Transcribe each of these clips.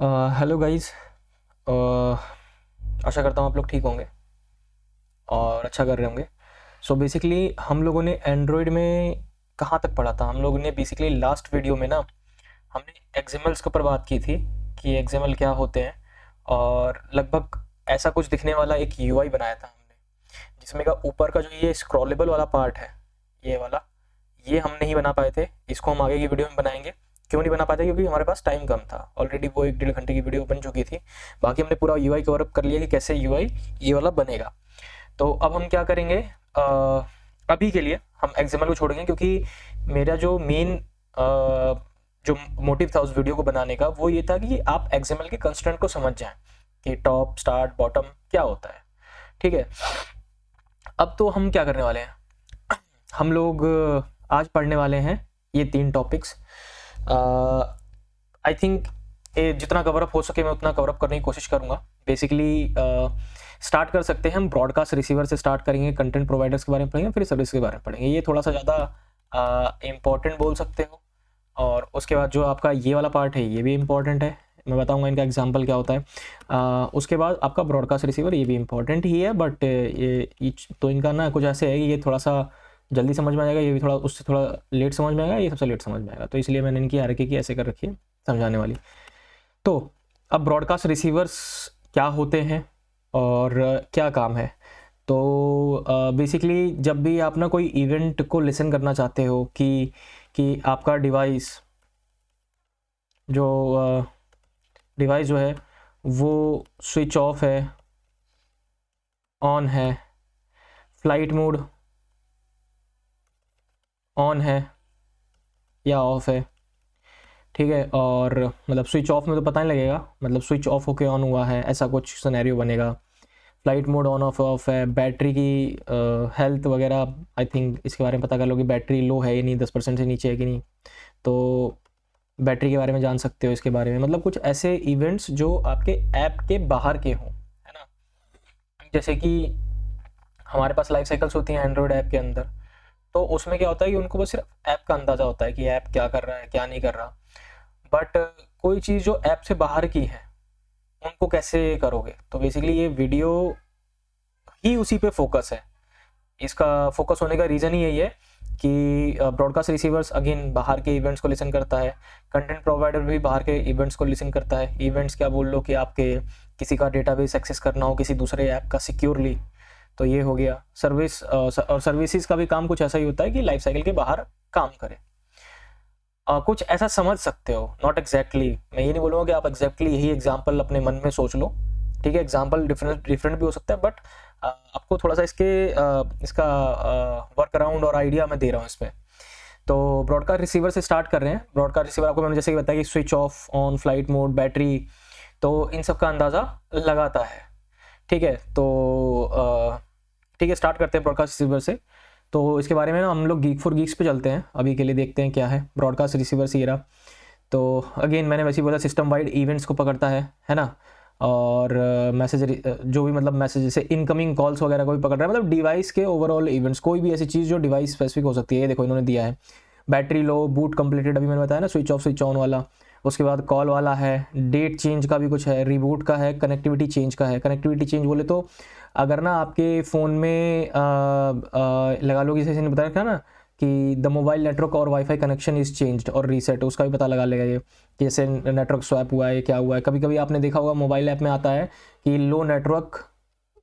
Hello guys. आशा करता हूँ आप लोग ठीक होंगे और अच्छा कर रहे होंगे। सो बेसिकली हम लोगों ने एंड्रॉयड में कहाँ तक पढ़ा था। हम लोगों ने बेसिकली लास्ट वीडियो में ना हमने एक्सएमएल्स के ऊपर बात की थी कि एक्सएमएल क्या होते हैं, और लगभग ऐसा कुछ दिखने वाला एक यूआई बनाया था हमने, जिसमें का ऊपर का जो ये स्क्रॉलेबल वाला पार्ट है, ये वाला, ये हम नहीं बना पाए थे। इसको हम आगे की वीडियो में बनाएंगे। क्यों नहीं बना पाते? क्योंकि हमारे पास टाइम कम था। ऑलरेडी वो 1 डेढ़ घंटे की वीडियो बन चुकी थी। बाकी हमने पूरा यूआई कवर अप कर लिया कि कैसे यूआई ये वाला बनेगा। तो अब हम क्या करेंगे, अभी के लिए हम एक्सएमएल को छोड़ेंगे, क्योंकि मेरा जो मेन जो मोटिव था उस वीडियो को बनाने का वो ये था कि आप एक्सएमएल के कंस्ट्रेंट को समझ जाएं कि टॉप स्टार्ट बॉटम क्या होता है। ठीक है, अब तो हम क्या करने वाले हैं, हम लोग आज पढ़ने वाले हैं ये 3 टॉपिक्स। आई थिंक जितना कवरअप हो सके मैं उतना कवरअप करने की कोशिश करूँगा। बेसिकली स्टार्ट कर सकते हैं हम ब्रॉडकास्ट रिसीवर से, स्टार्ट करेंगे, कंटेंट प्रोवाइडर्स के बारे में पढ़ेंगे, फिर सर्विस के बारे में पढ़ेंगे। ये थोड़ा सा ज़्यादा इम्पोर्टेंट बोल सकते हो। और उसके बाद जो आपका ये वाला पार्ट है ये भी इम्पॉर्टेंट है, मैं बताऊंगा इनका एग्जांपल क्या होता है। उसके बाद आपका ब्रॉडकास्ट रिसीवर, ये भी इम्पॉर्टेंट ही है, बट ये तो इनका ना कुछ ऐसे है कि ये थोड़ा सा जल्दी समझ में आएगा, ये भी थोड़ा उससे थोड़ा लेट समझ में आएगा, ये सबसे लेट समझ में आएगा। तो इसलिए मैंने इनकी हायरार्की की ऐसे कर रखी है समझाने वाली। तो अब ब्रॉडकास्ट रिसीवर्स क्या होते हैं और क्या काम है। तो बेसिकली जब भी आप ना कोई इवेंट को लिसन करना चाहते हो कि आपका डिवाइस जो है वो स्विच ऑफ है, ऑन है, फ्लाइट मोड ऑन है या ऑफ है, ठीक है। और मतलब स्विच ऑफ में तो पता नहीं लगेगा, मतलब स्विच ऑफ होके ऑन हुआ है, ऐसा कुछ सिनेरियो बनेगा। फ्लाइट मोड ऑन ऑफ है, बैटरी की हेल्थ वगैरह, आई थिंक इसके बारे में पता कर लो कि बैटरी लो है या नहीं, 10% से नीचे है कि नहीं, तो बैटरी के बारे में जान सकते हो इसके बारे में। मतलब कुछ ऐसे इवेंट्स जो आपके ऐप के बाहर के हों, है ना। जैसे कि हमारे पास लाइफ साइकिल्स होती हैं एंड्रॉयड ऐप के अंदर, तो उसमें क्या होता है कि उनको बस सिर्फ ऐप का अंदाज़ा होता है कि ऐप क्या कर रहा है क्या नहीं कर रहा। बट कोई चीज़ जो ऐप से बाहर की है उनको कैसे करोगे। तो बेसिकली ये वीडियो ही उसी पे फोकस है। इसका फोकस होने का रीज़न ही यही है कि ब्रॉडकास्ट रिसीवर्स अगेन बाहर के इवेंट्स को लिसन करता है, कंटेंट प्रोवाइडर भी बाहर के इवेंट्स को लिसन करता है। इवेंट्स क्या बोल लो कि आपके किसी का डेटाबेस एक्सेस करना हो किसी दूसरे ऐप का सिक्योरली, तो ये हो गया सर्विस। और सर्विसेज का भी काम कुछ ऐसा ही होता है कि लाइफ साइकिल के बाहर काम करे। कुछ ऐसा समझ सकते हो, नॉट एग्जैक्टली, मैं ये नहीं बोलूँगा कि आप एग्जैक्टली यही एग्जाम्पल अपने मन में सोच लो, ठीक है। एग्जाम्पल डिफरेंट भी हो सकता है, बट आपको थोड़ा सा इसका वर्क अराउंड और आइडिया मैं दे रहा हूँ इसमें। तो ब्रॉडकास्ट रिसीवर से स्टार्ट कर रहे हैं। ब्रॉडकास्ट रिसीवर आपको मैंने जैसे कि बताया कि switch off, on, flight mode, battery, तो इन सब का अंदाज़ा लगाता है, ठीक है। तो ठीक है, स्टार्ट करते हैं ब्रॉडकास्ट रिसीवर से। तो इसके बारे में ना हम लोग गीक फॉर गीक्स पे चलते हैं, अभी के लिए देखते हैं क्या है ब्रॉडकास्ट रिसीवर से। ये तो अगेन मैंने वैसे ही बोला, सिस्टम वाइड इवेंट्स को पकड़ता है ना। और मैसेज जो भी मतलब मैसेज जैसे इनकमिंग कॉल्स वगैरह को भी पकड़ रहा है, मतलब डिवाइस के ओवरऑल इवेंट्स, कोई भी ऐसी चीज़ जो डिवाइस स्पेसिफिक हो सकती है। ये देखो इन्होंने दिया है बैटरी लो, बूट कंप्लीटेड, अभी मैंने बताया ना, स्विच ऑफ स्विच ऑन वाला। उसके बाद कॉल वाला है, डेट चेंज का भी कुछ है, रिबूट का है, कनेक्टिविटी चेंज का है। कनेक्टिविटी चेंज बोले तो अगर ना आपके फ़ोन में लगा लो कि जैसे बताया था ना कि द मोबाइल नेटवर्क और वाईफाई कनेक्शन इज़ चेंज्ड और रीसेट, उसका भी पता लगा लेगा ये, जैसे नेटवर्क स्वैप हुआ है क्या हुआ है। कभी कभी आपने देखा होगा मोबाइल ऐप में आता है कि लो नेटवर्क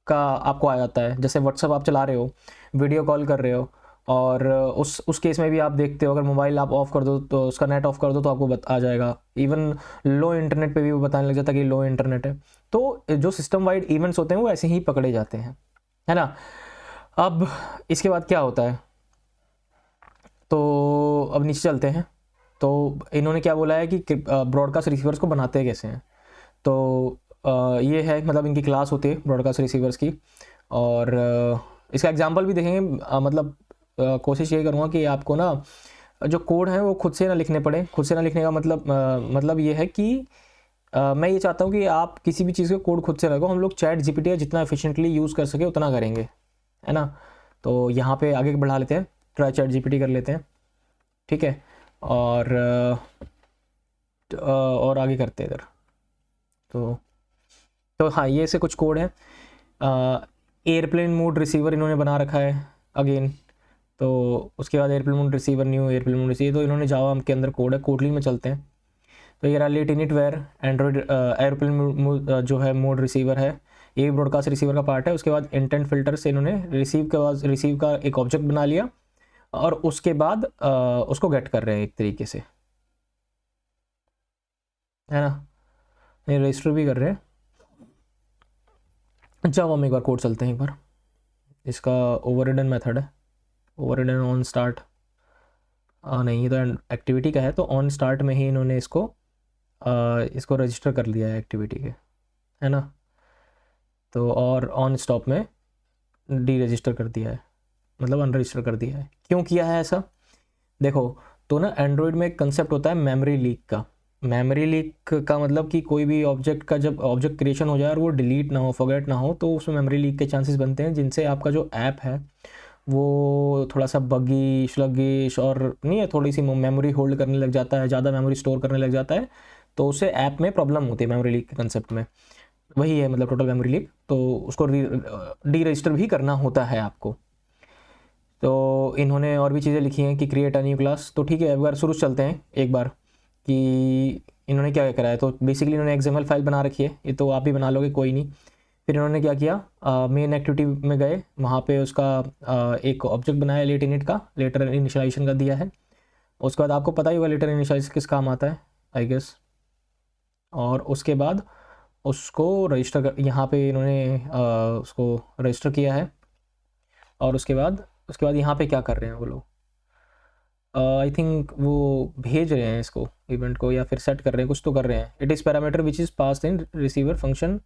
का आपको आ जाता है, जैसे व्हाट्सअप आप चला रहे हो, वीडियो कॉल कर रहे हो, और उस केस में भी आप देखते हो अगर मोबाइल आप ऑफ कर दो तो उसका नेट ऑफ कर दो तो आपको आ जाएगा। इवन लो इंटरनेट पे भी वो बताने लग जाता है कि लो इंटरनेट है। तो जो सिस्टम वाइड इवेंट्स होते हैं वो ऐसे ही पकड़े जाते हैं, है ना। अब इसके बाद क्या होता है, तो अब नीचे चलते हैं। तो इन्होंने क्या बोला है कि ब्रॉडकास्ट रिसीवर्स को बनाते कैसे हैं। तो ये है, मतलब इनकी क्लास होती है ब्रॉडकास्ट रिसीवर्स की। और इसका एग्जांपल भी देखेंगे। मतलब कोशिश ये करूँगा कि आपको ना जो कोड है वो खुद से ना लिखने पड़े। खुद से ना लिखने का मतलब ये है कि मैं ये चाहता हूँ कि आप किसी भी चीज़ का कोड खुद से लगाओ। हम लोग चैट जीपीटी जितना एफिशिएंटली यूज़ कर सके उतना करेंगे, है ना। तो यहाँ पे आगे बढ़ा लेते हैं, ट्राई चैट जीपीटी कर लेते हैं, ठीक है। और आगे करते हैं इधर। तो हाँ, ये से कुछ कोड है। एयरप्लेन मोड रिसीवर इन्होंने बना रखा है अगेन। तो उसके बाद airplane mode receiver, new airplane mode receiver, तो इन्होंने जावा के अंदर कोड है। कोटली में चलते हैं। तो ये रहा lateinit var Android airplane जो है मोड रिसीवर है, ये ब्रॉडकास्ट रिसीवर का पार्ट है। उसके बाद इंटेंट फिल्टर से इन्होंने रिसीव का एक ऑब्जेक्ट बना लिया और उसके बाद उसको गेट कर रहे हैं एक तरीके से, है ना। ये रजिस्टर भी कर रहे हैं। जावा में एक बार कोड चलते हैं एक बार। इसका ओवररिडन मेथड है, ओवररिडन ऑन स्टार्ट। नहीं, ये तो एक्टिविटी का है, तो ऑन स्टार्ट में ही इन्होंने इसको रजिस्टर कर लिया है एक्टिविटी के, है ना। तो और ऑन स्टॉप में डी रजिस्टर कर दिया है, मतलब अनरजिस्टर कर दिया है। क्यों किया है ऐसा? देखो, तो ना एंड्रॉयड में एक कंसेप्ट होता है मेमोरी लीक का। मेमोरी लीक का मतलब कि कोई भी ऑब्जेक्ट का जब ऑब्जेक्ट क्रिएशन हो जाए और वो डिलीट ना हो, फॉरगेट ना हो, तो उसमें मेमोरी लीक के चांसेस बनते हैं, जिनसे आपका जो ऐप है वो थोड़ा सा बगी, स्लगिश और नहीं है, थोड़ी सी मेमोरी होल्ड करने लग जाता है, ज़्यादा मेमोरी स्टोर करने लग जाता है, तो उससे ऐप में प्रॉब्लम होती है मेमोरी लीक के कंसेप्ट में। वही है मतलब टोटल मेमोरी लीक। तो उसको डी रजिस्टर भी करना होता है आपको। तो इन्होंने और भी चीज़ें लिखी हैं कि क्रिएट अ न्यू क्लास। तो ठीक है, एक बार शुरू से चलते हैं एक बार कि इन्होंने क्या करा है। तो बेसिकली इन्होंने एक्सएमएल फाइल बना रखी है, ये तो आप भी बना लोगे, कोई नहीं। फिर इन्होंने क्या किया, मेन एक्टिविटी में गए, वहाँ पे उसका एक ऑब्जेक्ट बनाया लेट इनिट का, लेटर इनिशियलाइजेशन का दिया है। उसके बाद आपको पता ही होगा लेटर इनिशियलाइजेशन किस काम आता है, आई गेस। और उसके बाद उसको रजिस्टर कर, यहाँ पे इन्होंने उसको रजिस्टर किया है। और उसके बाद यहाँ पे क्या कर रहे हैं वो लोग, आई थिंक वो भेज रहे हैं इसको इवेंट को, या फिर सेट कर रहे हैं, कुछ तो कर रहे हैं। It is parameter which is pass in receiver function,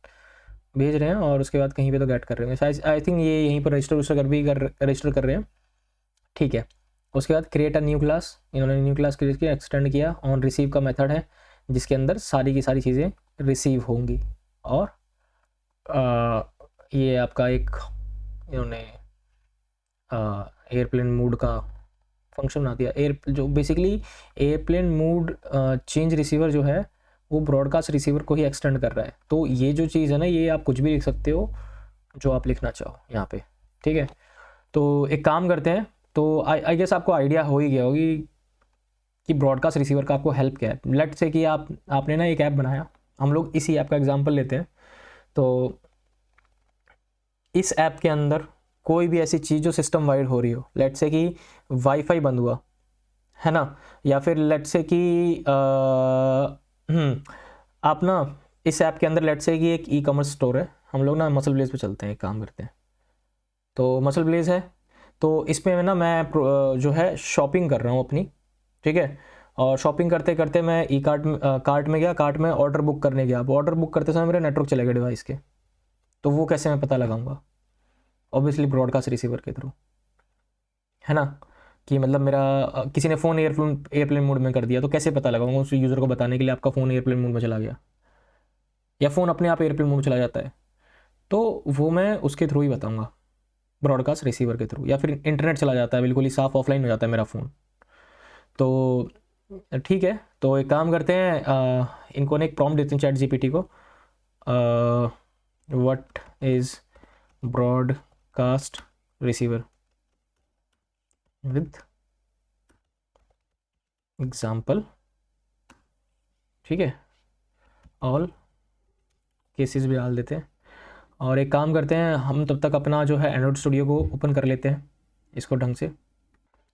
भेज रहे हैं। और उसके बाद कहीं पे तो गेट कर रहे हैं, आई थिंक ये यहीं पर रजिस्टर कर रहे हैं, ठीक है। उसके बाद क्रिएट अ न्यू क्लास, इन्होंने न्यू क्लास क्रिएट किया, एक्सटेंड किया। ऑन रिसीव का मेथड है जिसके अंदर सारी की सारी चीज़ें रिसीव होंगी। और ये आपका एक इन्होंने एयरप्लेन मोड का फंक्शन बना दिया। जो basically airplane mode change receiver जो है वो ब्रॉडकास्ट रिसीवर को ही एक्सटेंड कर रहा है। तो ये जो चीज़ है ना, ये आप कुछ भी लिख सकते हो जो आप लिखना चाहो यहाँ पे, ठीक है। तो एक काम करते हैं, तो आई गेस आपको आइडिया हो ही गया होगी कि ब्रॉडकास्ट रिसीवर का आपको हेल्प क्या है। लेट से कि आपने ना एक ऐप बनाया, हम लोग इसी ऐप का एग्जांपल लेते हैं। तो इस ऐप के अंदर कोई भी ऐसी चीज़ जो सिस्टम वाइड हो रही हो, लेट से कि वाईफाई बंद हुआ, है ना, या फिर लेट से कि आप ना इस ऐप के अंदर लेट से कि एक ई कॉमर्स स्टोर है, हम लोग ना मसल ब्लेज पे चलते हैं, एक काम करते हैं। तो मसल ब्लेज है, तो इसमें ना मैं जो है शॉपिंग कर रहा हूँ अपनी, ठीक है। और शॉपिंग करते करते मैं ई कार्ट में गया, कार्ट में ऑर्डर बुक करने गया। अब ऑर्डर बुक करते समय मेरा नेटवर्क चले गया डिवाइस के, तो वो कैसे मैं पता लगाऊंगा? ऑब्वियसली ब्रॉडकास्ट रिसीवर के थ्रू, है ना। कि मतलब मेरा किसी ने फ़ोन एयरप्लेन मोड में कर दिया, तो कैसे पता लगाऊंगा उस यूज़र को बताने के लिए आपका फ़ोन एयरप्लेन मोड में चला गया, या फ़ोन अपने आप एयरप्लेन मोड में चला जाता है? तो वो मैं उसके थ्रू ही बताऊंगा, ब्रॉडकास्ट रिसीवर के थ्रू। या फिर इंटरनेट चला जाता है, बिल्कुल ही साफ ऑफलाइन हो जाता है मेरा फ़ोन। तो ठीक है, तो एक काम करते हैं, इनको ने एक प्रॉम्प्ट देते हैं चैट जीपीटी को, what is broadcast receiver with example, ठीक है। ऑल केसेस भी डाल देते हैं। और एक काम करते हैं, हम तब तक अपना जो है एंड्रॉइड स्टूडियो को ओपन कर लेते हैं इसको ढंग से।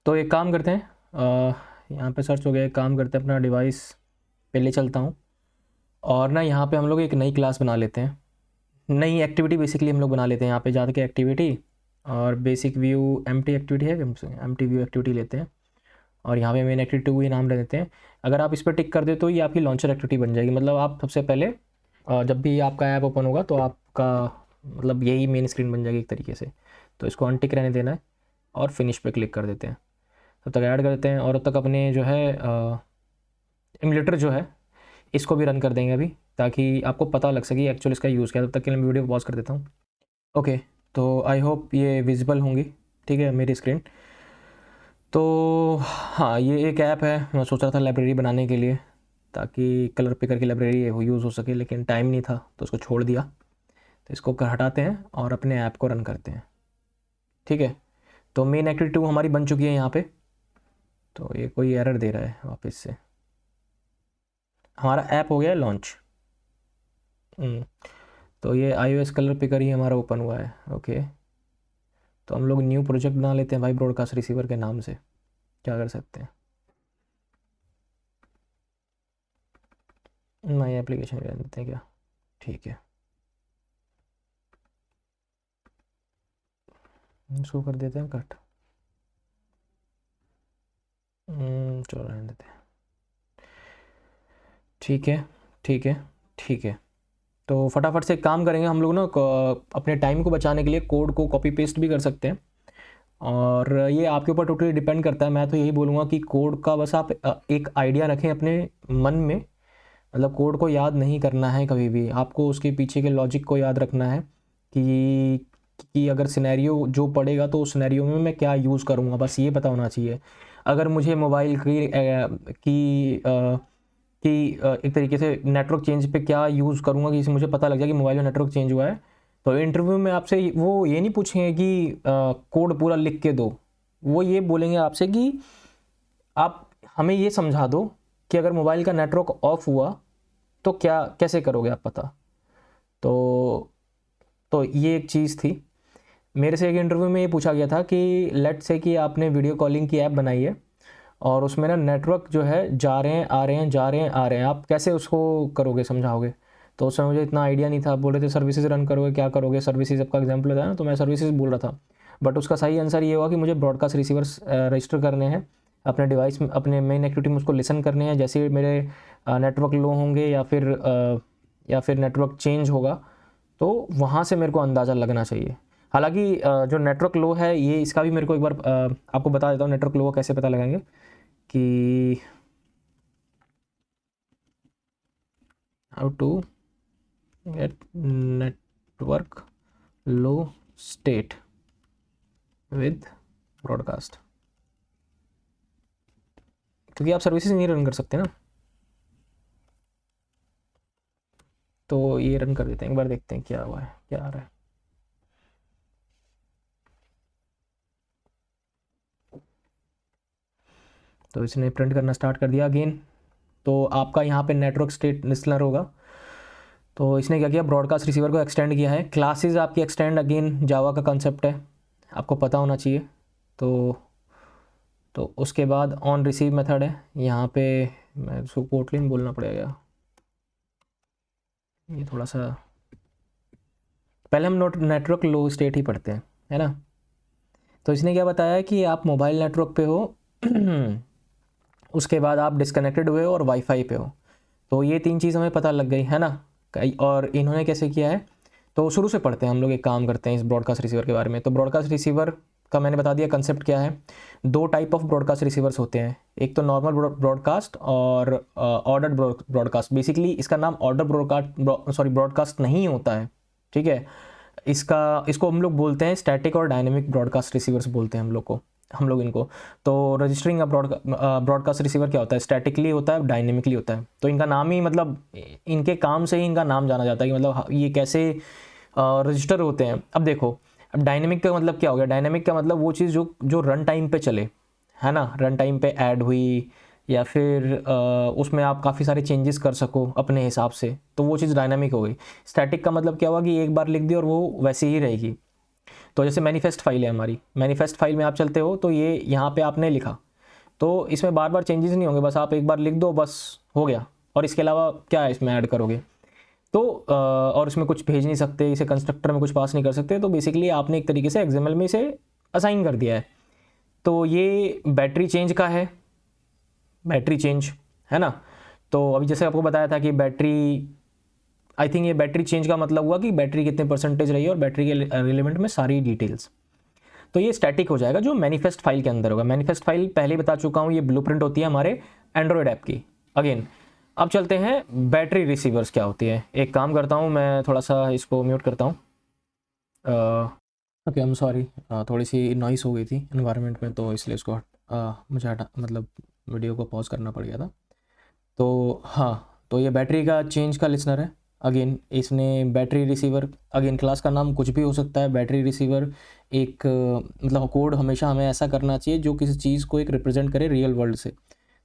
तो एक काम करते हैं, यहाँ पे सर्च हो गया, एक काम करते हैं अपना डिवाइस पे ले चलता हूँ, और ना यहाँ पे हम लोग एक नई क्लास बना लेते हैं, नई एक्टिविटी बेसिकली हम लोग बना लेते हैं। यहाँ पे जाकर के एक्टिविटी और बेसिक व्यू एम्प्टी एक्टिविटी है, एम्प्टी व्यू एक्टिविटी लेते हैं, और यहाँ पे मेन एक्टिविटी हुई नाम रख देते हैं। अगर आप इस पर टिक कर दे तो ये आपकी लॉन्चर एक्टिविटी बन जाएगी। मतलब आप सबसे पहले जब भी आपका ऐप ओपन होगा तो आपका मतलब यही मेन स्क्रीन बन जाएगी एक तरीके से। तो इसको अनटिक रहने देना है और फिनिश पे क्लिक कर देते हैं, तब तक ऐड कर देते हैं। और तब तक अपने जो है एमुलेटर जो है इसको भी रन कर देंगे अभी, ताकि आपको पता लग सके एक्चुअली इसका यूज़ क्या है। तब तक के लिए मैं वीडियो को पॉज कर देता हूँ। ओके, तो आई होप ये विजिबल होंगी, ठीक है, मेरी स्क्रीन। तो हाँ, ये एक ऐप है, मैं सोच रहा था लाइब्रेरी बनाने के लिए, ताकि कलर पिकर की लाइब्रेरी यूज़ हो सके, लेकिन टाइम नहीं था तो उसको छोड़ दिया। तो इसको हटाते हैं और अपने ऐप को रन करते हैं। ठीक है, तो मेन एक्टिविटी 2 हमारी बन चुकी है यहाँ पे। तो ये कोई एरर दे रहा है वापस से। हमारा ऐप हो गया है लॉन्च। तो ये iOS कलर पिकर ही हमारा ओपन हुआ है। ओके, तो हम लोग न्यू प्रोजेक्ट बना लेते हैं भाई ब्रॉडकास्ट रिसीवर के नाम से। क्या कर सकते हैं, नई एप्लीकेशन रहने देते हैं क्या? ठीक है, इसको कर देते हैं कट। चलो रहने देते हैं। ठीक है ठीक है ठीक है। तो फटाफट से एक काम करेंगे हम लोग ना, अपने टाइम को बचाने के लिए कोड को कॉपी पेस्ट भी कर सकते हैं, और ये आपके ऊपर टोटली डिपेंड करता है। मैं तो यही बोलूँगा कि कोड का बस आप एक आइडिया रखें अपने मन में, मतलब कोड को याद नहीं करना है कभी भी, आपको उसके पीछे के लॉजिक को याद रखना है कि अगर सिनेरियो जो पड़ेगा तो उस सिनेरियो में मैं क्या यूज़ करूँगा, बस ये पता होना चाहिए। अगर मुझे मोबाइल कि एक तरीके से नेटवर्क चेंज पे क्या यूज़ करूँगा, कि मुझे पता लग जाए कि मोबाइल में नेटवर्क चेंज हुआ है, तो इंटरव्यू में आपसे वो ये नहीं पूछेंगे कि कोड पूरा लिख के दो। वो ये बोलेंगे आपसे कि आप हमें ये समझा दो कि अगर मोबाइल का नेटवर्क ऑफ हुआ तो क्या कैसे करोगे आप पता। तो ये एक चीज़ थी। मेरे से एक इंटरव्यू में ये पूछा गया था कि लेट से कि आपने वीडियो कॉलिंग की ऐप बनाई है और उसमें ना नेटवर्क जो है जा रहे हैं आ रहे हैं जा रहे हैं आ रहे हैं, आप कैसे उसको करोगे, समझाओगे? तो उस समय मुझे इतना आइडिया नहीं था। बोल रहे थे सर्विसेज रन करोगे, क्या करोगे, सर्विसेज आपका एग्जाम्पल होता है ना, तो मैं सर्विसेज बोल रहा था। बट उसका सही आंसर ये हुआ कि मुझे ब्रॉडकास्ट रिसीवर्स रजिस्टर करने हैं अपने डिवाइस में, अपने मेन एक्टिविटी में उसको लिसन करने हैं। जैसे मेरे नेटवर्क लो होंगे या फिर नेटवर्क चेंज होगा, तो वहाँ से मेरे को अंदाज़ा लगना चाहिए। हालांकि जो नेटवर्क लो है ये, इसका भी मेरे को एक बार आपको बता देता हूँ नेटवर्क लो कैसे पता लगाएंगे। कि how to get network low state with broadcast, क्योंकि आप सर्विसेज नहीं रन कर सकते ना। तो ये रन कर देते हैं, एक बार देखते हैं क्या हुआ है, क्या आ रहा है। तो इसने प्रिंट करना स्टार्ट कर दिया अगेन। तो आपका यहाँ पे नेटवर्क स्टेट लिसनर होगा। तो इसने क्या किया, ब्रॉडकास्ट रिसीवर को एक्सटेंड किया है। क्लासेस आपकी एक्सटेंड, अगेन जावा का कंसेप्ट है, आपको पता होना चाहिए। तो उसके बाद ऑन रिसीव मेथड है यहाँ पे, मैं उसको पोर्टलिन बोलना पड़ेगा, ये थोड़ा सा पहले हम नेटवर्क लो स्टेट ही पढ़ते हैं, है ना। तो इसने क्या बताया कि आप मोबाइल नेटवर्क पे हो उसके बाद आप डिस्कनेक्टेड हुए हो और वाईफाई पे हो। तो ये 3 चीज़ हमें पता लग गई, है ना। और इन्होंने कैसे किया है, तो शुरू से पढ़ते हैं हम लोग, एक काम करते हैं इस ब्रॉडकास्ट रिसीवर के बारे में। तो ब्रॉडकास्ट रिसीवर का मैंने बता दिया कंसेप्ट क्या है। 2 टाइप ऑफ ब्रॉडकास्ट रिसीवर्स होते हैं, एक तो नॉर्मल ब्रॉडकास्ट और ऑर्डर्ड ब्रॉडकास्ट। बेसिकली इसका नाम ऑर्डर ब्रॉडकास्ट नहीं होता है, ठीक है। इसको हम लोग बोलते हैं स्टैटिक और डायनेमिक ब्रॉडकास्ट रिसीवर्स बोलते हैं हम लोग इनको। तो रजिस्टरिंग ब्रॉडकास्ट रिसीवर क्या होता है, स्टैटिकली होता है, डायनेमिकली होता है। तो इनका नाम ही, मतलब इनके काम से ही इनका नाम जाना जाता है कि मतलब ये कैसे रजिस्टर होते हैं। अब देखो, अब डायनेमिक का मतलब क्या हो गया, डायनेमिक का मतलब वो चीज़ जो रन टाइम पे चले, है ना, रन टाइम पे ऐड हुई या फिर उसमें आप काफ़ी सारे चेंजेस कर सको अपने हिसाब से, तो वो चीज़ डायनामिक हो गई। स्टैटिक का मतलब क्या हुआ कि एक बार लिख दी और वो वैसे ही रहेगी। तो जैसे मैनिफेस्ट फाइल है हमारी, मैनिफेस्ट फाइल में आप चलते हो तो ये यहाँ पे आपने लिखा, तो इसमें बार बार चेंजेस नहीं होंगे, बस आप एक बार लिख दो, बस हो गया। और इसके अलावा क्या है इसमें ऐड करोगे, तो और इसमें कुछ भेज नहीं सकते, इसे कंस्ट्रक्टर में कुछ पास नहीं कर सकते। तो बेसिकली आपने एक तरीके से एक्सएमएल में इसे असाइन कर दिया है। तो ये बैटरी चेंज का है, बैटरी चेंज, है ना। तो अभी जैसे आपको बताया था कि बैटरी, आई थिंक ये बैटरी चेंज का मतलब हुआ कि बैटरी कितने परसेंटेज रही है और बैटरी के रिलेवेंट में सारी डिटेल्स। तो ये स्टैटिक हो जाएगा जो मैनिफेस्ट फाइल के अंदर होगा। मैनिफेस्ट फाइल पहले ही बता चुका हूँ, ये ब्लूप्रिंट होती है हमारे एंड्रॉयड ऐप की। अगेन अब चलते हैं बैटरी रिसीवर्स क्या होती है। एक काम करता हूँ, मैं थोड़ा सा इसको म्यूट करता हूँ। ओके, आई एम सॉरी, थोड़ी सी नॉइस हो गई थी एनवायरनमेंट में, तो इसलिए इसको मुझे मतलब वीडियो को पॉज करना पड़ गया था। तो हाँ, तो ये बैटरी का चेंज का लिसनर है। अगेन इसने बैटरी रिसीवर, अगेन क्लास का नाम कुछ भी हो सकता है। बैटरी रिसीवर एक मतलब कोड हमेशा हमें ऐसा करना चाहिए जो किसी चीज़ को एक रिप्रेजेंट करे रियल वर्ल्ड से,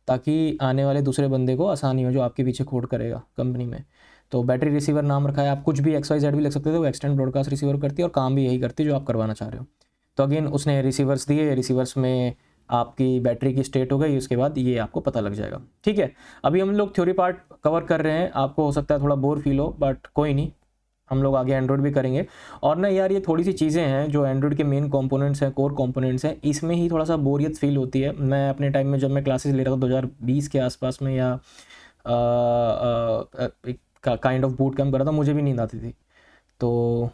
ताकि आने वाले दूसरे बंदे को आसानी हो जो आपके पीछे कोड करेगा कंपनी में। तो बैटरी रिसीवर नाम रखा है। आप कुछ भी XYZ भी लिख सकते थे, वो एक्सटेंड ब्रॉडकास्ट रिसीवर करती है और काम भी यही करती है जो आप करवाना चाह रहे हो। तो अगेन उसने रिसीवर्स दिए, रिसीवर्स में आपकी बैटरी की स्टेट हो गई, उसके बाद ये आपको पता लग जाएगा। ठीक है, अभी हम लोग थ्योरी पार्ट कवर कर रहे हैं, आपको हो सकता है थोड़ा बोर फील हो, बट कोई नहीं, हम लोग आगे एंड्रॉइड भी करेंगे। और ना यार, ये थोड़ी सी चीज़ें हैं जो एंड्रॉइड के मेन कंपोनेंट्स हैं, कोर कंपोनेंट्स हैं, इसमें ही थोड़ा सा बोरियत फील होती है। मैं अपने टाइम में जब मैं क्लासेस ले रहा था 2020 के आसपास में, या एक काइंड ऑफ बूट कैम्प कर रहा था, मुझे भी नींद आती थी। तो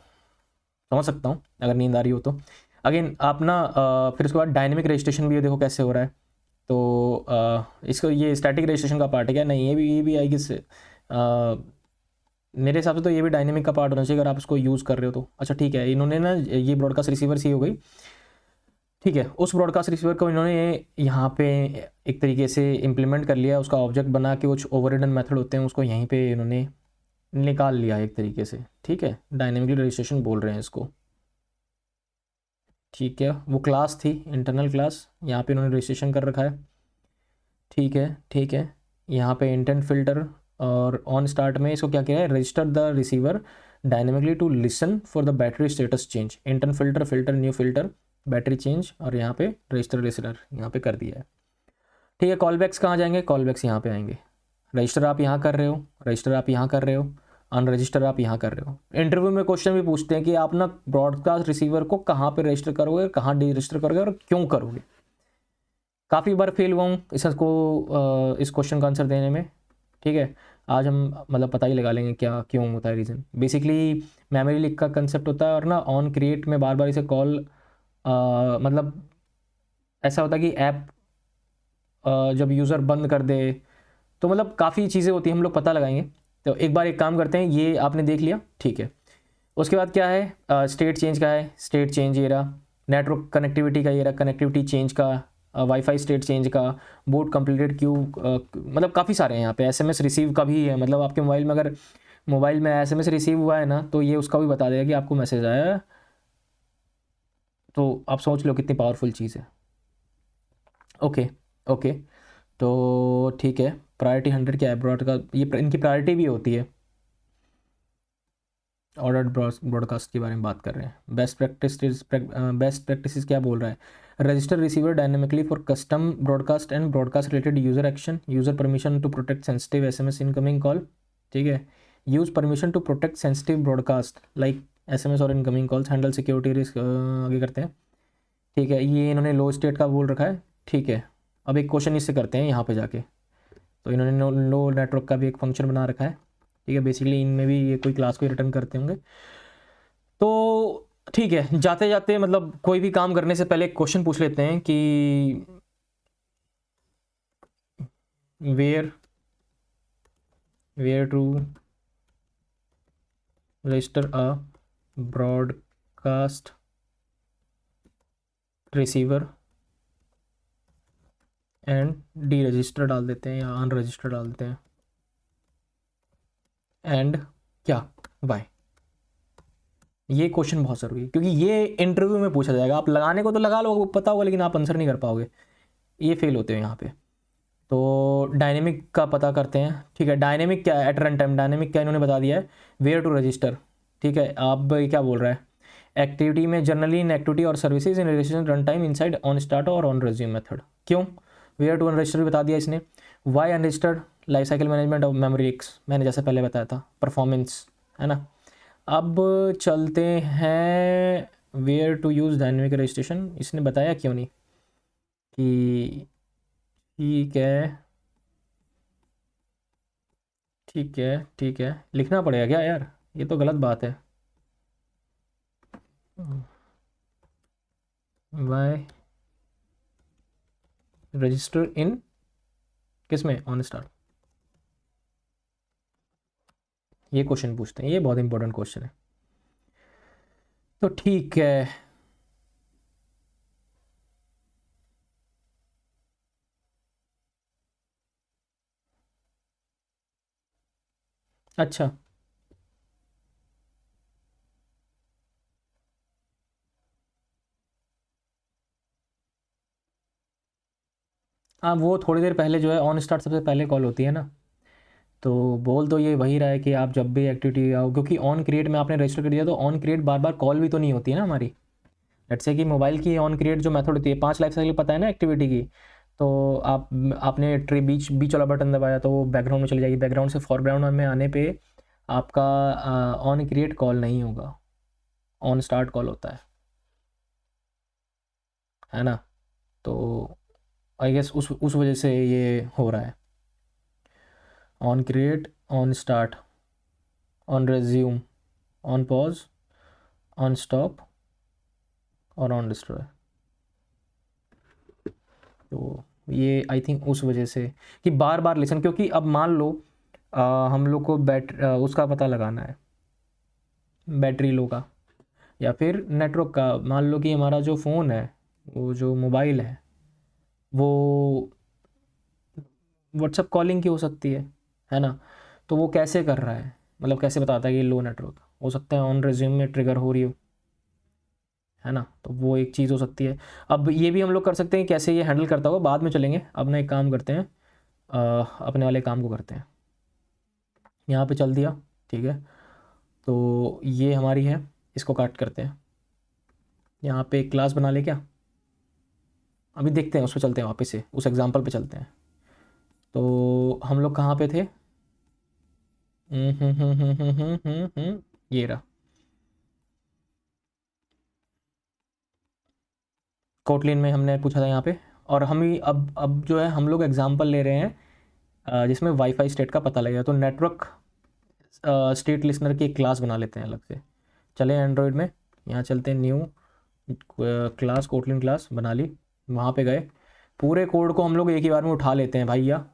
समझ सकता हूँ अगर नींद आ रही हो तो। अगेन आप ना फिर उसके बाद डायनेमिक रजिस्ट्रेशन भी देखो कैसे हो रहा है। तो इसको, ये स्टैटिक रजिस्ट्रेशन का पार्ट है क्या? नहीं, ये भी आई गेस, मेरे हिसाब से तो ये भी डायनेमिक का पार्ट होना चाहिए अगर आप इसको यूज़ कर रहे हो तो। अच्छा ठीक है, इन्होंने ना ये ब्रॉडकास्ट रिसीवर सी हो गई। ठीक है, उस ब्रॉडकास्ट रिसीवर को इन्होंने यहाँ पे एक तरीके से इम्प्लीमेंट कर लिया, उसका ऑब्जेक्ट बना के कुछ ओवररिडन मेथड होते हैं उसको यहीं पे इन्होंने निकाल लिया एक तरीके से। ठीक है, डायनेमिकली रजिस्ट्रेशन बोल रहे हैं इसको। ठीक है, वो क्लास थी इंटरनल क्लास, यहाँ पे इन्होंने रजिस्ट्रेशन कर रखा है। ठीक है, ठीक है, यहाँ पे इंटेंट फिल्टर और ऑन स्टार्ट में इसको क्या किया है, register the receiver dynamically to listen for the battery status change. Intent filter, filter new filter, battery change, और यहाँ पे रजिस्टर लिसनर यहाँ पे कर दिया है। ठीक है, कॉल बैक्स कहाँ जाएंगे? कॉल बैक्स यहाँ पे आएंगे। रजिस्टर आप यहाँ कर रहे हो, रजिस्टर आप यहाँ कर रहे हो, अनरजिस्टर आप यहाँ कर रहे हो। इंटरव्यू में क्वेश्चन भी पूछते हैं कि आप ना ब्रॉडकास्ट रिसीवर को कहाँ पे रजिस्टर करोगे, कहाँ डी रजिस्टर करोगे और क्यों करोगे। काफ़ी बार फेल हुआ हूँ इस क्वेश्चन का आंसर देने में। ठीक है, आज हम मतलब पता ही लगा लेंगे क्या क्यों होता है रीज़न। बेसिकली मेमोरी लीक का कंसेप्ट होता है, और ना ऑन क्रिएट में बार बार इसे कॉल, मतलब ऐसा होता है कि ऐप जब यूज़र बंद कर दे तो मतलब काफ़ी चीज़ें होती हैं, हम लोग पता लगाएंगे। तो एक बार एक काम करते हैं, ये आपने देख लिया, ठीक है। उसके बाद क्या है, स्टेट चेंज का है, स्टेट चेंज ये रहा। नेटवर्क कनेक्टिविटी का ये रहा, कनेक्टिविटी चेंज का, वाईफाई स्टेट चेंज का, बूट कंप्लीटेड क्यू, मतलब काफ़ी सारे हैं यहाँ पे। एसएमएस रिसीव का भी है, मतलब आपके मोबाइल में अगर मोबाइल में एसएमएस रिसीव हुआ है ना, तो ये उसका भी बता देगा कि आपको मैसेज आया है। तो आप सोच लो कितनी पावरफुल चीज़ है। ओके, ओके, तो ठीक है, प्रायोरिटी 100 क्या है ब्रॉड का, ये इनकी प्रायोरिटी भी होती है। ऑर्डर ब्रॉडकास्ट के बारे में बात कर रहे हैं। बेस्ट प्रैक्टिस क्या बोल रहा है, register receiver dynamically for custom broadcast and broadcast related user action, user permission to protect sensitive SMS incoming call. ठीक है, use permission to protect sensitive broadcast like SMS और incoming calls, handle security risk, आगे करते हैं। ठीक है, ये इन्होंने लो स्टेट का बोल रखा है। ठीक है, अब एक क्वेश्चन इससे करते हैं यहाँ पे जाके। तो इन्होंने लो नेटवर्क का भी एक फंक्शन बना रखा है। ठीक है, बेसिकली इनमें भी ये कोई क्लास को रिटर्न करते होंगे। तो ठीक है, जाते जाते मतलब कोई भी काम करने से पहले एक क्वेश्चन पूछ लेते हैं कि where to register a broadcast receiver and deregister डाल देते हैं या अनरजिस्टर डाल देते हैं, एंड क्या वाई। ये क्वेश्चन बहुत ज़रूरी है क्योंकि ये इंटरव्यू में पूछा जाएगा। आप लगाने को तो लगा लो, पता होगा, लेकिन आप आंसर नहीं कर पाओगे, ये फेल होते हैं यहाँ पे। तो डायनेमिक का पता करते हैं। ठीक है, डायनेमिक क्या है, एट रन टाइम डायनेमिक क्या इन्होंने बता दिया है, वेयर टू रजिस्टर। ठीक है, अब ये क्या बोल रहा है, एक्टिविटी में जनरली इन एक्टिविटी और services in registration run time inside on start और ऑन रेज्यूम मेथड। क्यों वेयर टू अनरजिस्टर भी बता दिया इसने। Why unregistered, life cycle management of memory leaks, मैंने जैसे पहले बताया था, परफॉर्मेंस, है ना। अब चलते हैं where to use dynamic registration, इसने बताया क्यों नहीं कि ठीक है, ठीक है, ठीक है, लिखना पड़ेगा क्या यार, ये तो गलत बात है। वाई रजिस्टर इन किस में, ऑन स्टार, ये क्वेश्चन पूछते हैं, ये बहुत इंपॉर्टेंट क्वेश्चन है। तो ठीक है, अच्छा। हाँ, वो थोड़ी देर पहले जो है ऑन स्टार्ट सबसे पहले कॉल होती है ना। तो बोल तो ये वही रहा है कि आप जब भी एक्टिविटी आओ, क्योंकि ऑन क्रिएट में आपने रजिस्टर कर दिया तो on create bar bar call भी तो नहीं होती है ना हमारी। लेट्स से कि मोबाइल की ऑन क्रिएट जो मेथड होती है 5 लाइफ साइकिल पता है ना एक्टिविटी की। तो आपने ट्री बीच बीच वाला बटन दबाया तो वो बैकग्राउंड में चली जाएगी, बैकग्राउंड से फोरग्राउंड में आने पे आपका ऑन क्रिएट कॉल नहीं होगा, ऑन स्टार्ट कॉल होता है ना। तो आई गेस उस वजह से ये हो रहा है। On create, on start, on resume, on pause, on stop और ऑन डिस्ट्रॉय। तो ये आई थिंक उस वजह से कि बार बार लिसन, क्योंकि अब मान लो हम लोग को उसका पता लगाना है, बैटरी लो का या फिर नेटवर्क का। मान लो कि हमारा जो फ़ोन है, वो जो मोबाइल वो व्हाट्सअप कॉलिंग की हो सकती है ना। तो वो कैसे कर रहा है, मतलब कैसे बताता है कि लो नेटवर्क, हो सकता है ऑन रिज्यूम में ट्रिगर हो रही हो, है ना। तो वो एक चीज़ हो सकती है। अब ये भी हम लोग कर सकते हैं कैसे ये हैंडल करता होगा, बाद में चलेंगे। अब ना एक काम करते हैं, अपने वाले काम को करते हैं। यहाँ पे चल दिया, ठीक है। तो ये हमारी है, इसको काट करते हैं। यहाँ पे एक क्लास बना ले क्या, अभी देखते हैं, उस पर चलते हैं, वापस से उस एग्जांपल पे चलते हैं। तो हम लोग कहाँ पे थे? ये रहा कोटलिन में हमने पूछा था यहाँ पे। और हम ही अब जो है हम लोग एग्जांपल ले रहे हैं जिसमें वाईफाई स्टेट का पता लगेगा। तो नेटवर्क स्टेट लिसनर की एक क्लास बना लेते हैं अलग से। चले एंड्रॉयड में, यहाँ चलते हैं, न्यू क्लास, कोटलिन क्लास बना ली। वहाँ पे गए, पूरे कोड को हम लोग एक ही बार में उठा लेते हैं भैया,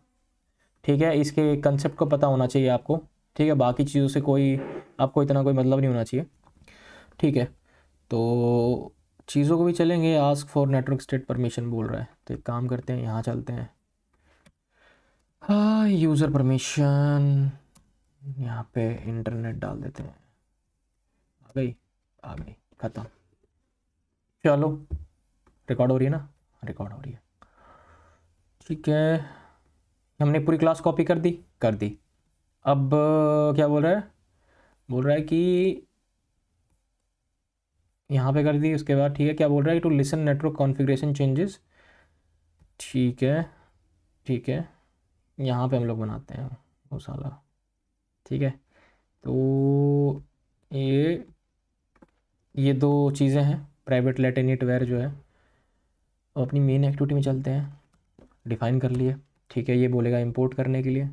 ठीक है। इसके कंसेप्ट को पता होना चाहिए आपको, ठीक है। बाकी चीज़ों से कोई आपको इतना कोई मतलब नहीं होना चाहिए, ठीक है। तो चीज़ों को भी चलेंगे। Ask for network state permission बोल रहा है, तो एक काम करते हैं, यहाँ चलते हैं, हाँ यूज़र परमिशन, यहाँ पे इंटरनेट डाल देते हैं। आ गई, आ गई, ख़त्म। चलो, रिकॉर्ड हो रही है ना? रिकॉर्ड हो रही है, ठीक है। हमने पूरी क्लास कॉपी कर दी, कर दी। अब क्या बोल रहा है? बोल रहा है कि यहाँ पे कर दी, उसके बाद ठीक है, क्या बोल रहा है? To listen network configuration changes, ठीक है, ठीक है। यहाँ पे हम लोग बनाते हैं वो साला, ठीक है। तो ये ये दो चीज़ें हैं, प्राइवेट लेट इनिट वेयर जो है। और अपनी मेन एक्टिविटी में चलते हैं, डिफ़ाइन कर लिए, ठीक है। ये बोलेगा इंपोर्ट करने के लिए,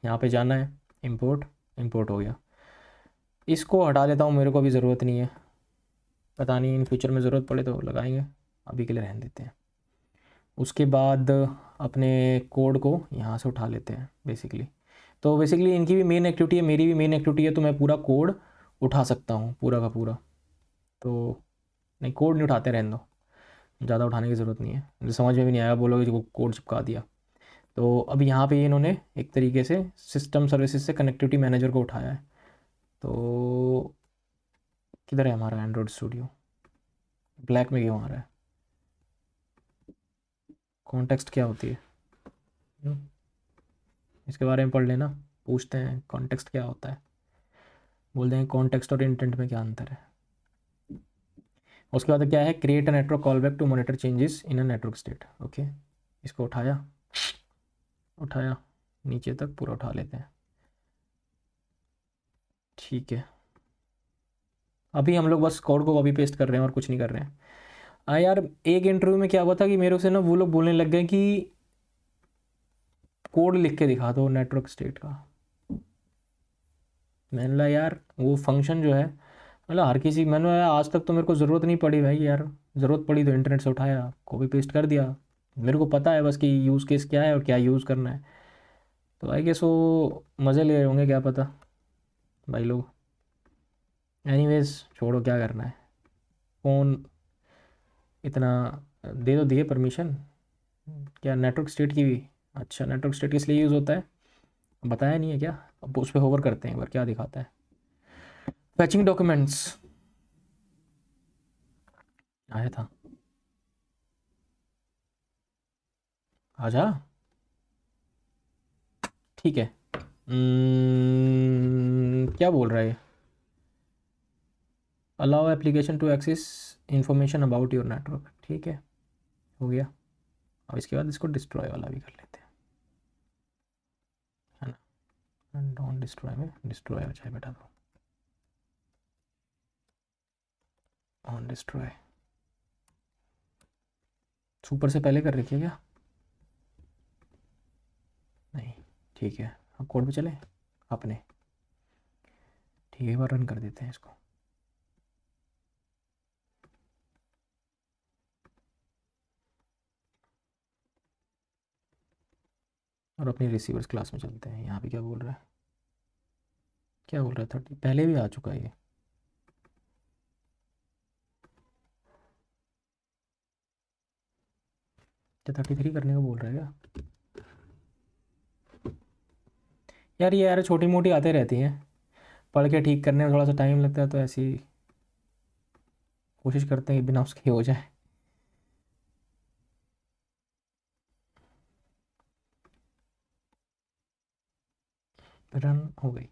यहाँ पे जाना है, इंपोर्ट, इंपोर्ट हो गया। इसको हटा देता हूँ, मेरे को अभी ज़रूरत नहीं है, पता नहीं इन फ्यूचर में ज़रूरत पड़े तो लगाएंगे, अभी के लिए रहने देते हैं। उसके बाद अपने कोड को यहाँ से उठा लेते हैं बेसिकली। तो बेसिकली इनकी भी मेन एक्टिविटी है, मेरी भी मेन एक्टिविटी है, तो मैं पूरा कोड उठा सकता हूँ पूरा का पूरा। तो नहीं, कोड नहीं उठाते, रहने दो, ज़्यादा उठाने की ज़रूरत नहीं है, मुझे समझ में भी नहीं आया, बोलोगे जो कोड चिपका दिया। तो अब यहाँ पे इन्होंने एक तरीके से सिस्टम सर्विसेज से कनेक्टिविटी मैनेजर को उठाया है। तो किधर है हमारा एंड्रॉयड स्टूडियो? ब्लैक में क्यों आ रहा है? कॉन्टेक्स्ट क्या होती है? हम्म, इसके बारे में पढ़ लेना, पूछते हैं कॉन्टेक्स्ट क्या होता है। बोल देंगे कॉन्टेक्स्ट और इंटेंट में क्या अंतर है। उसके बाद क्या है? Create a network callback to monitor changes in a network state, okay. इसको उठाया, उठाया, नीचे तक पूरा उठा लेते हैं, ठीक है। अभी हम लोग बस कोड को कॉपी पेस्ट कर रहे हैं और कुछ नहीं कर रहे हैं। यार एक इंटरव्यू में क्या हुआ था कि मेरे से ना वो लोग बोलने लग गए कि कोड लिख के दिखा दो नेटवर्क स्टेट का। मैंने बोला यार वो फंक्शन जो है, मतलब हर किसी, मैंने बोला आज तक तो मेरे को ज़रूरत नहीं पड़ी भाई यार, ज़रूरत पड़ी तो इंटरनेट से उठाया, कॉपी पेस्ट कर दिया। मेरे को पता है बस कि यूज़ केस क्या है और क्या यूज़ करना है। तो आई गेस वो मज़े ले रहे होंगे, क्या पता भाई लोग। एनीवेज छोड़ो, क्या करना है। फ़ोन इतना दे दो, दिए परमिशन। क्या नेटवर्क स्टेट की भी? अच्छा, नेटवर्क स्टेट किस लिए यूज़ होता है बताया नहीं है क्या? अब उस पर होवर करते हैं एक बार, क्या दिखाता है। फैचिंग डॉक्यूमेंट्स आया था, आजा, ठीक है। क्या बोल रहा है, allow application to access information about your network, ठीक है, हो गया। अब इसके बाद इसको डिस्ट्रॉय वाला भी कर लेते हैं, है ना। डोंट डिस्ट्रॉय में डिस्ट्रॉय अच्छा है बेटा, तो ऑन डिस्ट्रॉय सुपर से पहले कर रखिए क्या, नहीं, ठीक है। अब कोड पे चले अपने, ठीक है, एक बार रन कर देते हैं इसको। और अपनी रिसीवर्स क्लास में चलते हैं। यहाँ पे क्या बोल रहा है, क्या बोल रहा है, 30 पहले भी आ चुका है ये। क्या 33 करने को बोल रहा है क्या यार, ये यार छोटी मोटी आते रहती हैं, पढ़ के ठीक करने में थोड़ा सा टाइम लगता है, तो ऐसी कोशिश करते हैं कि बिना उसके हो जाए। रन हो गई।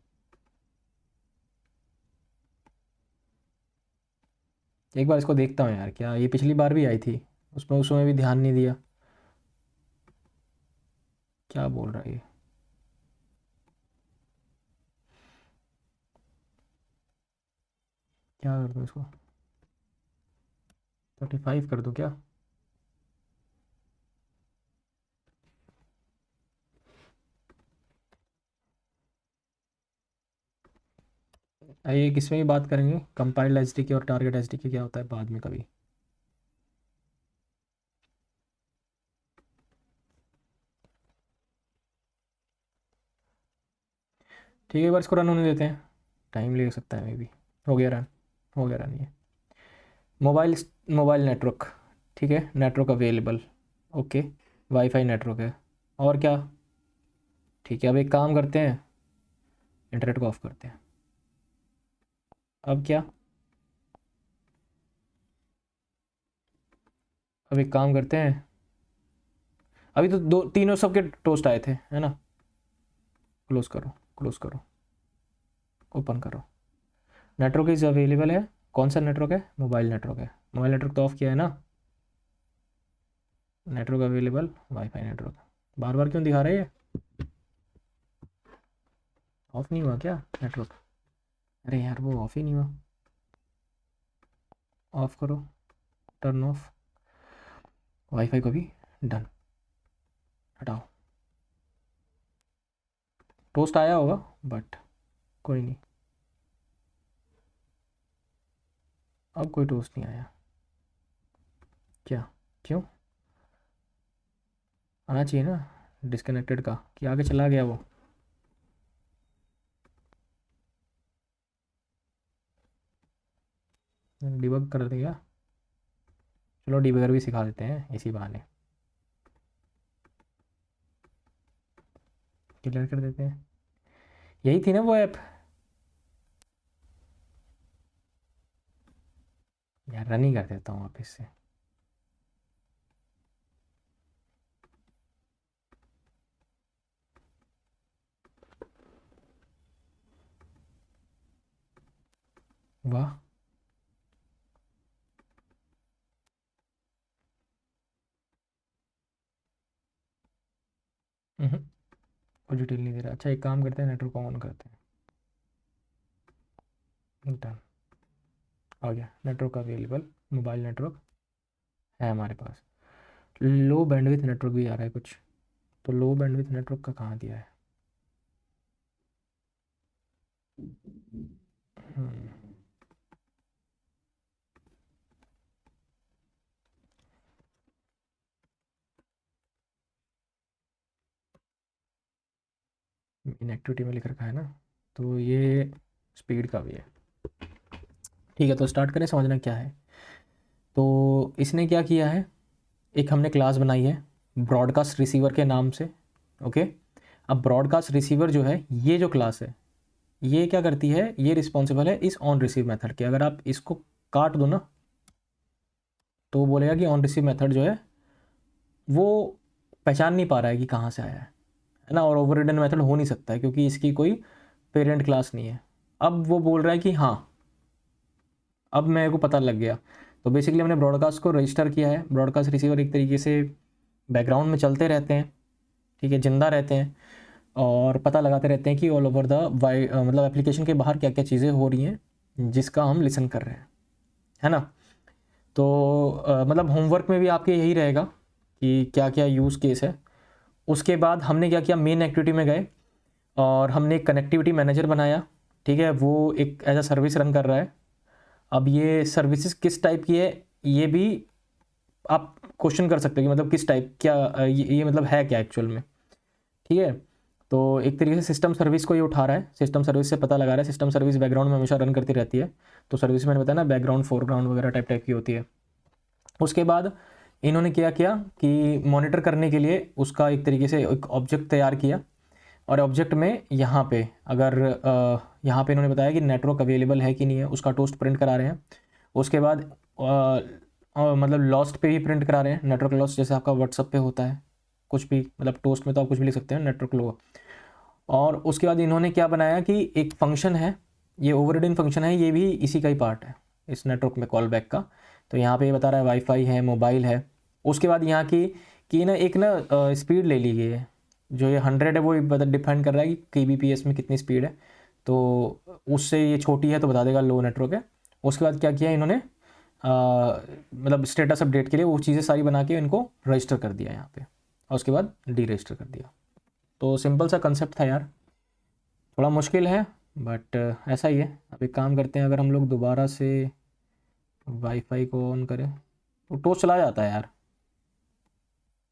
एक बार इसको देखता हूँ यार, क्या ये पिछली बार भी आई थी, उसमें उस समय भी ध्यान नहीं दिया। क्या बोल रहा है ये, क्या कर दूँ इसको, 35 कर दूँ क्या। ये किसमें भी बात करेंगे, कंपाइल्ड एचडी की और टारगेट एचडी की क्या होता है बाद में कभी। ठीक है, एक बार इसको रन होने देते हैं, टाइम ले सकता है मे बी। हो गया रन, हो गया रन ये। मोबाइल, मोबाइल नेटवर्क, ठीक है, network available, okay, wifi network है, और क्या, ठीक है। अब एक काम करते हैं, इंटरनेट को ऑफ करते हैं। अब क्या, अब एक काम करते हैं, अभी तो दो तीनों सबके टोस्ट आए थे, है ना। क्लोज करो, क्लोज करो, ओपन करो। नेटवर्क इज़ अवेलेबल है, कौन सा नेटवर्क है, मोबाइल नेटवर्क है, मोबाइल नेटवर्क तो ऑफ किया है ना। नेटवर्क अवेलेबल, वाईफाई नेटवर्क, बार बार क्यों दिखा रहा है ये, ऑफ नहीं हुआ क्या नेटवर्क, अरे यार वो ऑफ ही नहीं हुआ। ऑफ करो, टर्न ऑफ, वाईफाई को भी डन, हटाओ। टोस्ट आया होगा बट कोई नहीं, अब कोई टोस्ट नहीं आया, क्या, क्यों, आना चाहिए ना डिस्कनेक्टेड का, कि आगे चला गया वो। डिबग कर देगा, चलो डिबगर भी सिखा देते हैं इसी बहाने, क्लियर कर देते हैं। यही थी ना वो ऐप यार, रन ही कर देता हूँ वापस से। वाह, वो डिटेल नहीं दे रहा। अच्छा एक काम करते हैं, नेटवर्क ऑन करते हैं, डन, आ गया नेटवर्क अवेलेबल, मोबाइल नेटवर्क है हमारे पास। लो बैंडविथ नेटवर्क भी आ रहा है कुछ, तो लो बैंडविथ नेटवर्क का कहाँ दिया है, इनएक्टिविटी में लिख रखा है ना, तो ये स्पीड का भी है। ठीक है, तो स्टार्ट करें समझना क्या है। तो इसने क्या किया है, एक हमने क्लास बनाई है ब्रॉडकास्ट रिसीवर के नाम से, ओके। अब ब्रॉडकास्ट रिसीवर जो है, ये जो क्लास है, ये क्या करती है, ये रिस्पॉन्सिबल है इस ऑन रिसीव मेथड के। अगर आप इसको काट दो ना तो वो बोलेगा कि ऑन रिसीव मेथड जो है वो पहचान नहीं पा रहा है कि कहाँ से आया है ना, और ओवररिडन मेथड हो नहीं सकता है क्योंकि इसकी कोई पेरेंट क्लास नहीं है। अब वो बोल रहा है कि हाँ अब मेरे को पता लग गया। तो बेसिकली हमने ब्रॉडकास्ट को रजिस्टर किया है। ब्रॉडकास्ट रिसीवर एक तरीके से बैकग्राउंड में चलते रहते हैं, ठीक है, जिंदा रहते हैं और पता लगाते रहते हैं कि ऑल ओवर द मतलब एप्लीकेशन के बाहर क्या क्या चीज़ें हो रही हैं जिसका हम लिसन कर रहे हैं, है ना। तो मतलब होमवर्क में भी आपके यही रहेगा कि क्या क्या यूज़ केस है। उसके बाद हमने क्या किया, मेन एक्टिविटी में गए और हमने एक कनेक्टिविटी मैनेजर बनाया, ठीक है, वो एक एज अ सर्विस रन कर रहा है। अब ये सर्विसेज किस टाइप की है ये भी आप क्वेश्चन कर सकते हो कि मतलब किस टाइप, क्या ये मतलब है क्या एक्चुअल में, ठीक है। तो एक तरीके से सिस्टम सर्विस को ये उठा रहा है, सिस्टम सर्विस से पता लगा रहा है। सिस्टम सर्विस बैकग्राउंड में हमेशा रन करती रहती है, तो सर्विस मैंने बताया ना बैकग्राउंड फोरग्राउंड वगैरह टाइप टाइप की होती है। उसके बाद इन्होंने क्या किया कि मॉनिटर करने के लिए उसका एक तरीके से एक ऑब्जेक्ट तैयार किया, और ऑब्जेक्ट में यहाँ पे अगर यहाँ पे इन्होंने बताया कि नेटवर्क अवेलेबल है कि नहीं है, उसका टोस्ट प्रिंट करा रहे हैं। उसके बाद मतलब लॉस्ट पे भी प्रिंट करा रहे हैं, नेटवर्क लॉस्ट जैसे आपका व्हाट्सअप पे होता है, कुछ भी मतलब टोस्ट में तो आप कुछ भी लिख सकते हैं नेटवर्क लो। और उसके बाद इन्होंने क्या बनाया कि एक फंक्शन है, ये ओवररिडन फंक्शन है, ये भी इसी का ही पार्ट है इस नेटवर्क में कॉल बैक का। तो यहाँ पे ये बता रहा है वाईफाई है, मोबाइल है। उसके बाद यहाँ की ना एक ना स्पीड ले ली गई है, जो ये 100 है वो डिफाइन कर रहा है कि kbps में कितनी स्पीड है, तो उससे ये छोटी है तो बता देगा लो नेटवर्क है। उसके बाद क्या किया इन्होंने, मतलब स्टेटस अपडेट के लिए वो चीज़ें सारी बना के इनको रजिस्टर कर दिया यहाँ पे, और उसके बाद डी रजिस्टर कर दिया। तो सिंपल सा कंसेप्ट था यार, थोड़ा मुश्किल है बट ऐसा ही है। अब एक काम करते हैं, अगर हम लोग दोबारा से वाईफाई को ऑन करें तो टोस्ट चला जाता है यार,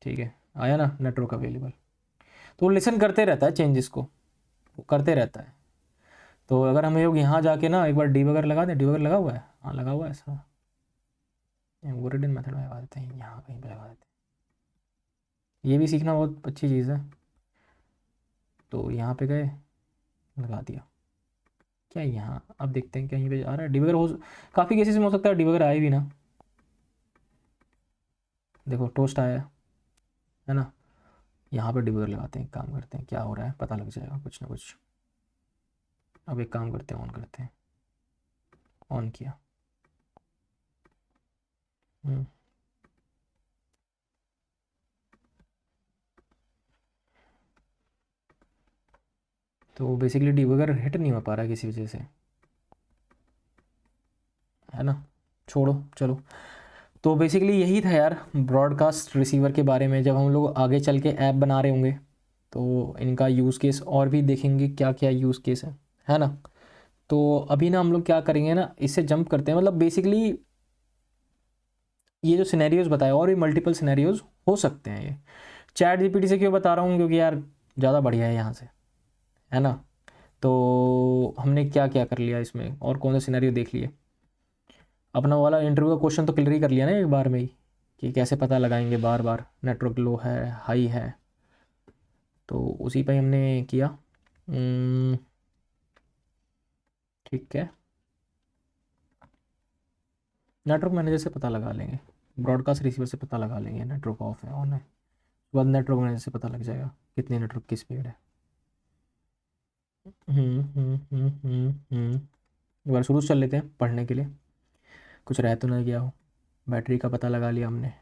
ठीक है, आया ना नेटवर्क अवेलेबल। तो वो लिसन करते रहता है चेंजेस को, वो करते रहता है। तो अगर हम लोग यहाँ जाके ना एक बार डीबगर लगा दें, डीबगर लगा हुआ है, हाँ लगा हुआ है सर, ओरिजिन मेथड में लगा देते हैं, यहाँ कहीं पे लगा देते हैं, ये भी सीखना बहुत अच्छी चीज़ है। तो यहाँ पे गए, लगा दिया, क्या यहाँ अब देखते हैं कहीं पे आ रहा है डीबगर। हो काफ़ी केसेस में हो सकता है डीबगर आए भी ना, देखो टोस्ट आया है ना। यहाँ पे डीबगर लगाते हैं, काम करते हैं क्या हो रहा है पता लग जाएगा कुछ ना कुछ। अब एक काम करते हैं, ऑन करते हैं, ऑन किया, तो बेसिकली डीबगर हिट नहीं हो पा रहा है किसी वजह से, है ना, छोड़ो चलो। तो बेसिकली यही था यार ब्रॉडकास्ट रिसीवर के बारे में। जब हम लोग आगे चल के ऐप बना रहे होंगे तो इनका यूज़ केस और भी देखेंगे क्या क्या यूज़ केस है ना। तो अभी ना हम लोग क्या करेंगे ना, इससे जंप करते हैं। मतलब बेसिकली ये जो सिनेरियोज बताए और भी मल्टीपल सिनेरियोज हो सकते हैं। ये चैट जीपीटी से क्यों बता रहा हूँ, क्योंकि यार ज़्यादा बढ़िया है यहाँ से, है ना। तो हमने क्या क्या कर लिया इसमें, और कौन से सिनेरियो देख लिए। अपना वाला इंटरव्यू का क्वेश्चन तो क्लियर ही कर लिया ना एक बार में ही, कि कैसे पता लगाएंगे बार बार नेटवर्क लो है हाई है, तो उसी पे हमने किया। ठीक है, नेटवर्क मैनेजर से पता लगा लेंगे, ब्रॉडकास्ट रिसीवर से पता लगा लेंगे नेटवर्क ऑफ है ऑन है। उसके बाद नेटवर्क मैनेजर से पता लग जाएगा कितनी नेटवर्क की स्पीड है। एक बार शुरू से चल लेते हैं पढ़ने के लिए, कुछ रह तो नहीं गया हो। बैटरी का पता लगा लिया हमने,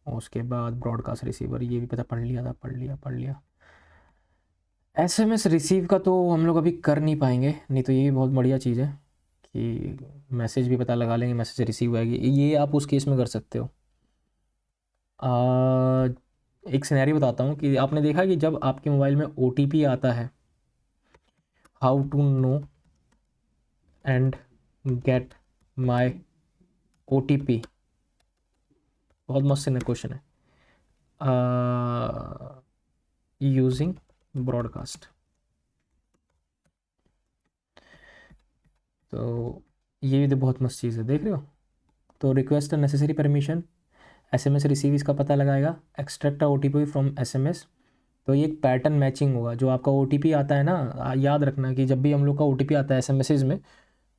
और उसके बाद ब्रॉडकास्ट रिसीवर ये भी पता पढ़ लिया था, पढ़ लिया। एसएमएस रिसीव का तो हम लोग अभी कर नहीं पाएंगे, नहीं तो ये भी बहुत बढ़िया चीज़ है कि मैसेज भी पता लगा लेंगे, मैसेज रिसीव आएगी, ये आप उस केस में कर सकते हो। एक सिनेरियो बताता हूँ कि आपने देखा कि जब आपके मोबाइल में ओटीपी आता है, how to know and get my OTP, बहुत मस्त क्वेश्चन है, यूजिंग ब्रॉडकास्ट। तो ये भी तो बहुत मस्त चीज़ है, देख रहे हो। तो request necessary permission, SMS receive इसका पता लगाएगा, extract O T P from SMS, तो ये एक पैटर्न मैचिंग होगा। जो आपका OTP आता है ना, याद रखना कि जब भी हम लोग का OTP आता है SMS में,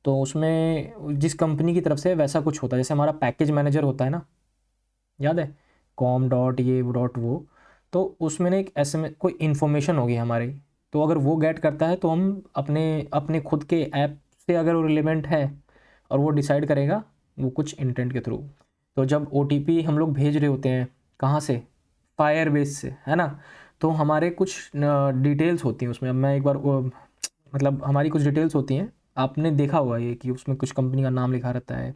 तो उसमें जिस कंपनी की तरफ से वैसा कुछ होता है। जैसे हमारा पैकेज मैनेजर होता है ना, याद है, कॉम डॉट ये डॉट वो, तो उसमें ना एक SMS कोई इन्फॉर्मेशन होगी हमारी, तो अगर वो गेट करता है तो हम अपने अपने खुद के ऐप से अगर वो रिलेवेंट है और वो डिसाइड करेगा वो कुछ इंटेंट के थ्रू। तो जब OTP हम लोग भेज रहे होते हैं कहाँ से, फायरबेस से, है ना, तो हमारे कुछ डिटेल्स होती हैं उसमें। अब मैं एक बार मतलब हमारी कुछ डिटेल्स होती हैं, आपने देखा होगा ये कि उसमें कुछ कंपनी का नाम लिखा रहता है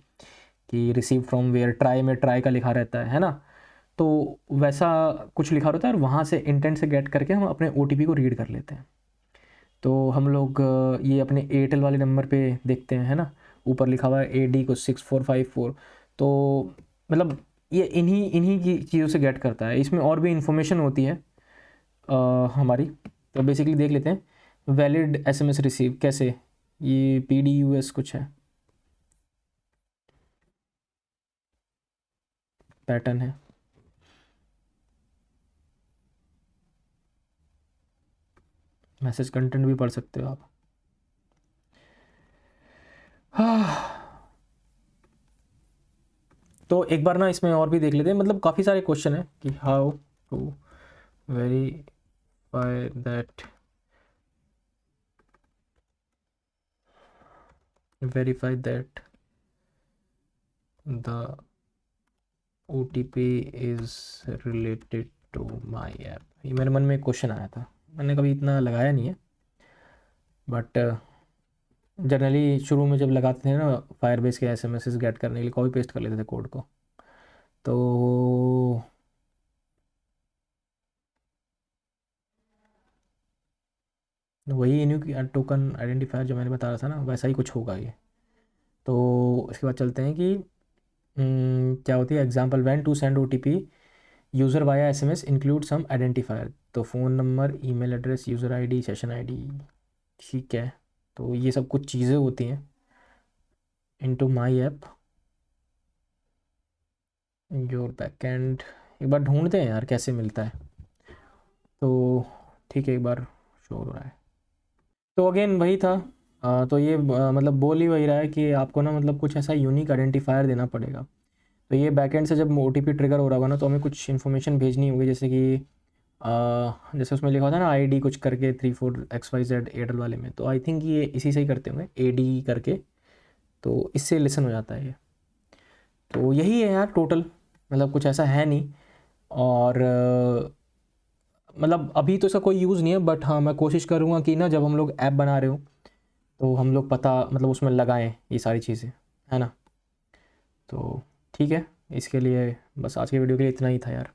कि रिसीव फ्रॉम वेयर, ट्राई में ट्राई का लिखा रहता है ना, तो वैसा कुछ लिखा रहता है और वहाँ से इंटेंट से गेट करके हम अपने OTP को रीड कर लेते हैं। तो हम लोग ये अपने एयरटेल वाले नंबर पे देखते हैं, है ना, ऊपर लिखा हुआ है AD को 6454। तो मतलब ये इन्हीं इन्हीं की चीज़ों से गेट करता है। इसमें और भी इंफॉर्मेशन होती है हमारी। तो बेसिकली देख लेते हैं वैलिड SMS रिसीव कैसे, ये PDUS कुछ है, पैटर्न है। मैसेज कंटेंट भी पढ़ सकते हो आप। हाँ, तो एक बार ना इसमें और भी देख लेते हैं। मतलब काफ़ी सारे क्वेश्चन है कि how to verify that the OTP is related to my app. ये मेरे मन में एक क्वेश्चन आया था, मैंने कभी इतना लगाया नहीं है, बट जनरली शुरू में जब लगाते थे ना फायरबेस के SMS गेट करने के लिए, कॉपी पेस्ट कर लेते थे कोड को। तो वही यूनिक टोकन आइडेंटिफायर जो मैंने बताया था ना, वैसा ही कुछ होगा ये। तो इसके बाद चलते हैं कि क्या होती है example, when to send OTP user via SMS include some identifier. तो phone number, email address, user ID, session ID, ठीक है। तो ये सब कुछ चीज़ें होती हैं into my app your backend. एक बार ढूंढते हैं यार कैसे मिलता है। तो ठीक है, एक बार शो हो रहा है। तो अगेन वही था। तो ये मतलब बोल ही वही रहा है कि आपको ना मतलब कुछ ऐसा यूनिक आइडेंटिफायर देना पड़ेगा। तो ये बैकएंड से जब OTP ट्रिगर हो रहा होगा ना, तो हमें कुछ इन्फॉर्मेशन भेजनी होगी, जैसे कि जैसे उसमें लिखा था ना ID कुछ करके 34XYZ एयरटेल वाले में, तो आई थिंक ये इसी से ही करते होंगे AD करके, तो इससे लिसन हो जाता है ये। तो यही है यार टोटल, मतलब कुछ ऐसा है नहीं। और मतलब अभी तो इसका कोई यूज़ नहीं है, बट हाँ मैं कोशिश करूँगा कि ना जब हम लोग ऐप बना रहे हो तो हम लोग पता मतलब उसमें लगाएं ये सारी चीज़ें, है ना। तो ठीक है, इसके लिए बस आज के वीडियो के लिए इतना ही था यार।